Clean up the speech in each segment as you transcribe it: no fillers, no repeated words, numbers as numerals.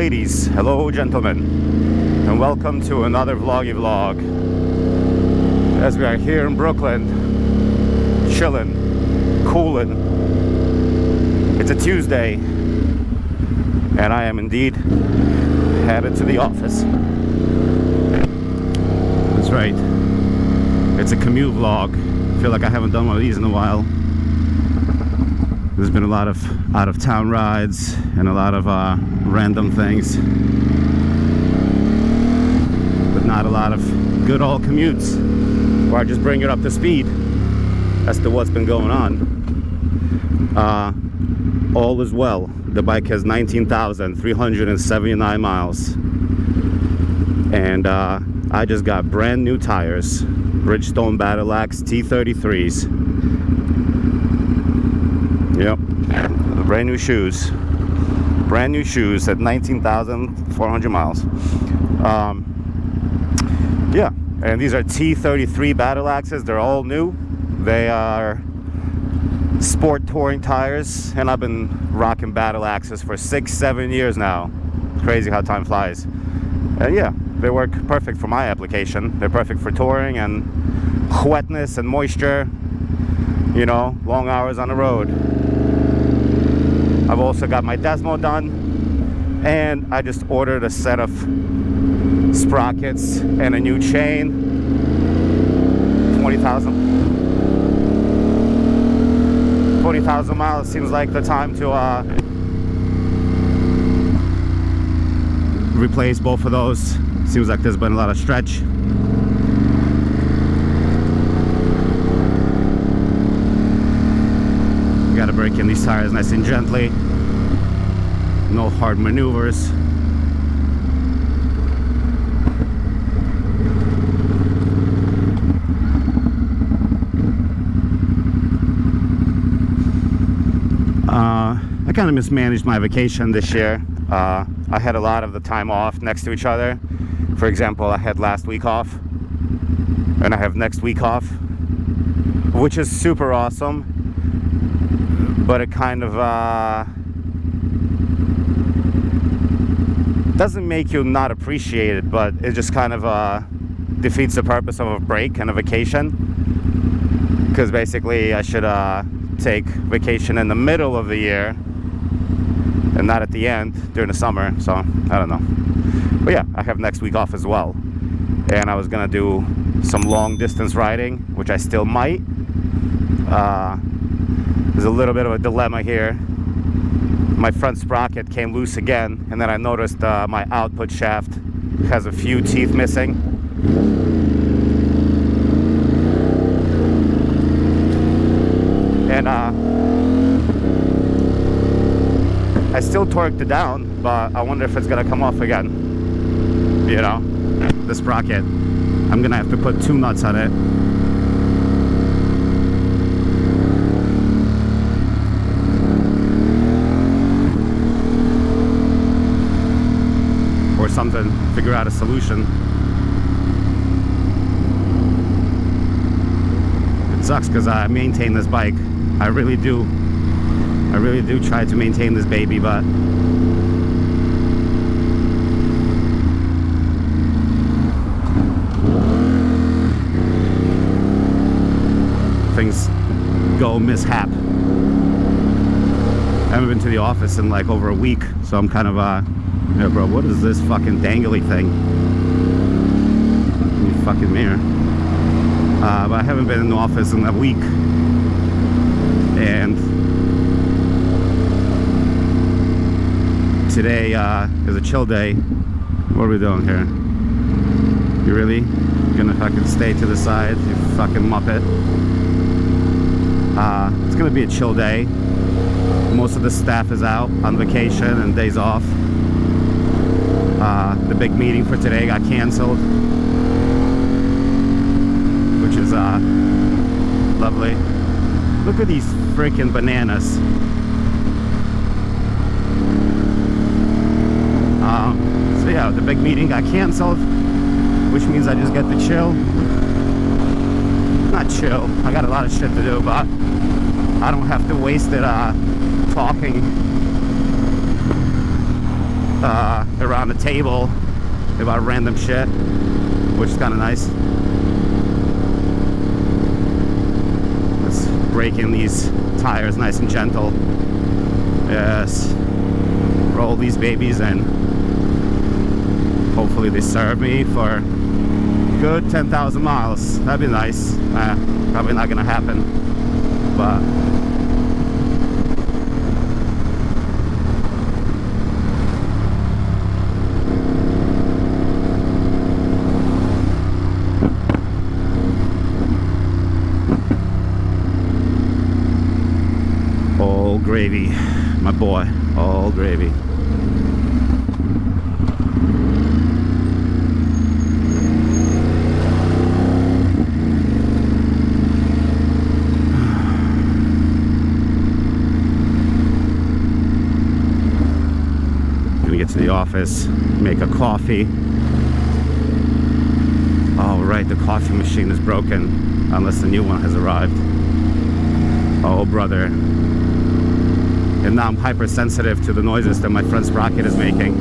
ladies, hello gentlemen, and welcome to another vloggy vlog. As we are here in Brooklyn, chilling, cooling. It's a Tuesday, and I am indeed headed to the office. That's right, it's a commute vlog. I feel like I haven't done one of these in a while. There's been a lot of out-of-town rides and a lot of random things, but not a lot of good old commutes where I just bring it up to speed as to what's been going on. All is well. The bike has 19,379 miles, and I just got brand new tires, Bridgestone Battlax T33s. Yep, brand new shoes at 19,400 miles. Yeah, and these are T33 Battlaxes. They're all new. They are sport touring tires, and I've been rocking Battlaxes for 6-7 years now. Crazy how time flies. And yeah, they work perfect for my application. They're perfect for touring and wetness and moisture, you know, long hours on the road. I've also got my Desmo done, and I just ordered a set of sprockets and a new chain. 20,000 miles seems like the time to replace both of those. Seems like there's been a lot of stretch. Gotta break in these tires nice and gently. No hard maneuvers. I kind of mismanaged my vacation this year. I had a lot of the time off next to each other. For example, I had last week off, and I have next week off, which is super awesome. But it kind of doesn't make you not appreciate it, but it just kind of defeats the purpose of a break and a vacation. Because basically I should take vacation in the middle of the year and not at the end during the summer. So I don't know. But yeah, I have next week off as well. And I was gonna do some long distance riding, which I still might. There's a little bit of a dilemma here. My front sprocket came loose again, and then I noticed my output shaft has a few teeth missing. And I still torqued it down, but I wonder if it's gonna come off again. You know, the sprocket. I'm gonna have to put 2 nuts on it. Something, figure out a solution. It sucks because I maintain this bike. I really do try to maintain this baby, but things go mishap. I haven't been to the office in like over a week, so I'm kind of yeah, bro, what is this fucking dangly thing? You fucking mirror. But I haven't been in the office in a week. And today is a chill day. What are we doing here? You really gonna fucking stay to the side, you fucking muppet? It's gonna be a chill day. Most of the staff is out on vacation and days off. The big meeting for today got canceled, which is lovely. Look at these freaking bananas. So yeah, the big meeting got canceled, which means I just get to chill. Not chill, I got a lot of shit to do, but I don't have to waste it talking around the table about random shit, which is kind of nice. Just breaking these tires nice and gentle. Yes. Roll these babies in. Hopefully they serve me for good 10,000 miles. That'd be nice. Probably not gonna happen, but all gravy, my boy, all gravy. Gonna get to the office, make a coffee. Oh right, the coffee machine is broken unless the new one has arrived. Oh brother. And now I'm hypersensitive to the noises that my front sprocket is making.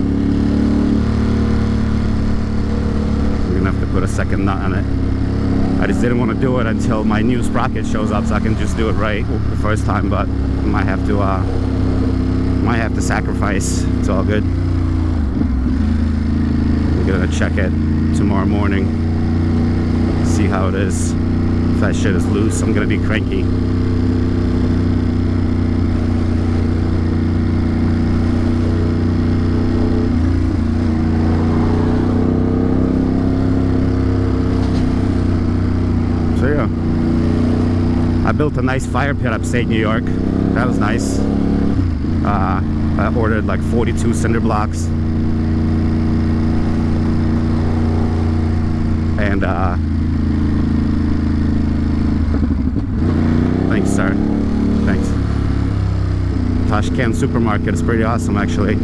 We're gonna have to put a second nut on it. I just didn't want to do it until my new sprocket shows up, so I can just do it right the first time, but I might have to sacrifice. It's all good. We're gonna check it tomorrow morning, see how it is. If that shit is loose, I'm gonna be cranky. So yeah, I built a nice fire pit upstate New York. That was nice. I ordered like 42 cinder blocks. And thanks sir, thanks. Tashkent supermarket is pretty awesome actually.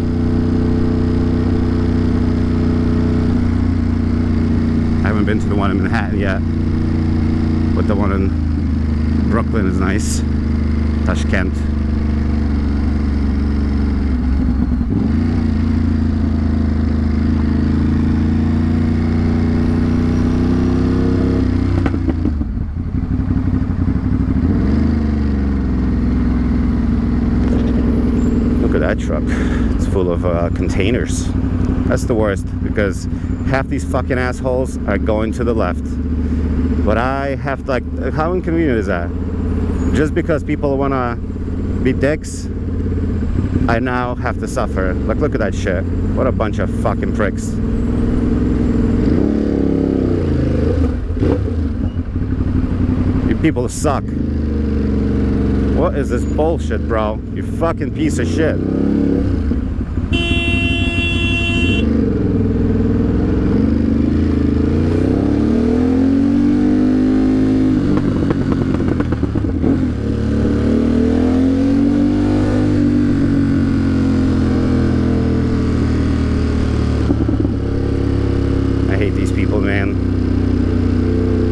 I haven't been to the one in Manhattan yet, but the one in Brooklyn is nice. Tashkent. That truck, it's full of containers. That's the worst, because half these fucking assholes are going to the left, but I have to, like, how inconvenient is that? Just because people want to be dicks, I now have to suffer. Like, look at that shit. What a bunch of fucking pricks. You people suck. What is this bullshit, bro? You fucking piece of shit. I hate these people, man.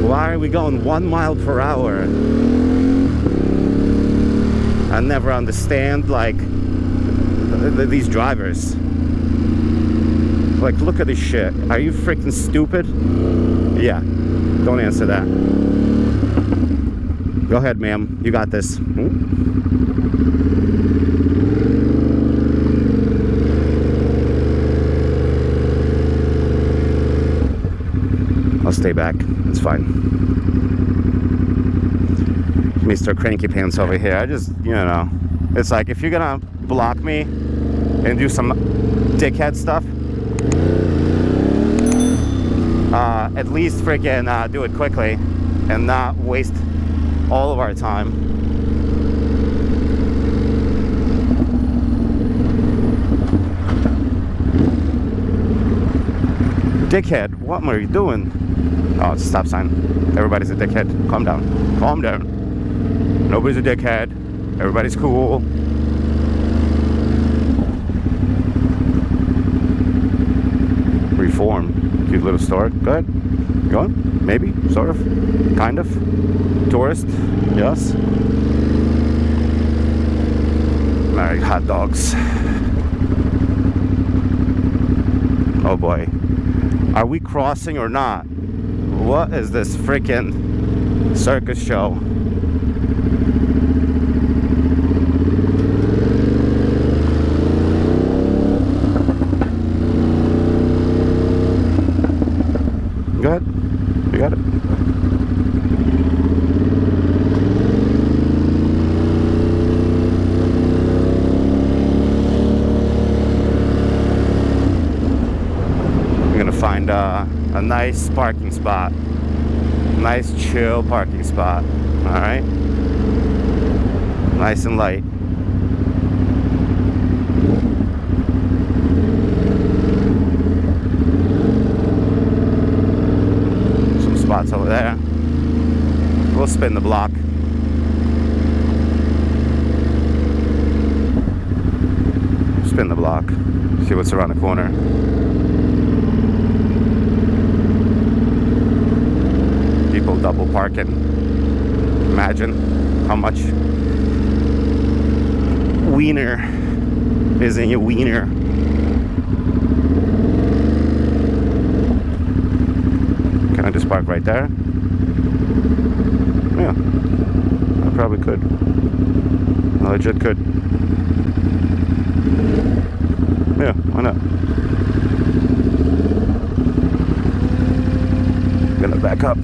Why are we going 1 mile per hour? I never understand, like, these drivers. Like, look at this shit. Are you freaking stupid? Yeah, don't answer that. Go ahead, ma'am. You got this. I'll stay back. It's fine. Mr. Cranky Pants over here. I just, you know, it's like, if you're gonna block me and do some dickhead stuff, at least freaking do it quickly and not waste all of our time. Dickhead, what are you doing? Oh, it's a stop sign. Everybody's a dickhead. Calm down. Calm down. Nobody's a dickhead. Everybody's cool. Reform. Cute little store. Go ahead. Go on. Maybe. Sort of. Kind of. Tourist. Yes. Alright, hot dogs. Oh boy. Are we crossing or not? What is this freaking circus show? Go ahead. You got it. We're gonna find a nice parking spot. Nice chill parking spot. Alright? Nice and light. Spots over there. We'll spin the block. Spin the block. See what's around the corner. People double parking. Imagine how much wiener is in your wiener. Can I just park right there? Yeah, I probably could. I legit could. Yeah, why not? Gonna back up.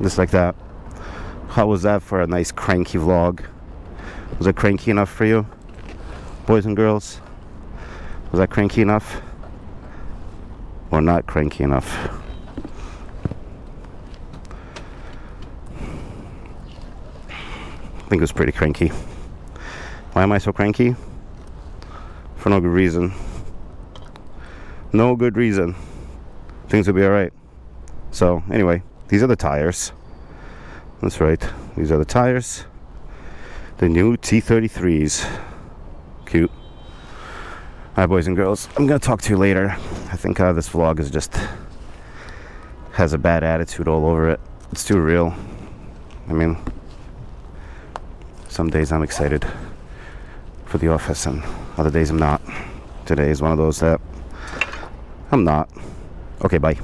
Just like that. How was that for a nice cranky vlog? Was it cranky enough for you, boys and girls? Was that cranky enough? Or not cranky enough? I think it was pretty cranky. Why am I so cranky? For no good reason. No good reason. Things will be alright. So, anyway, these are the tires. That's right. These are the tires. The new T33s. Cute. Alright, boys and girls, I'm gonna talk to you later. I think this vlog is just has a bad attitude all over it. It's too real. I mean, some days I'm excited for the office and other days I'm not. Today is one of those that I'm not. Okay, bye.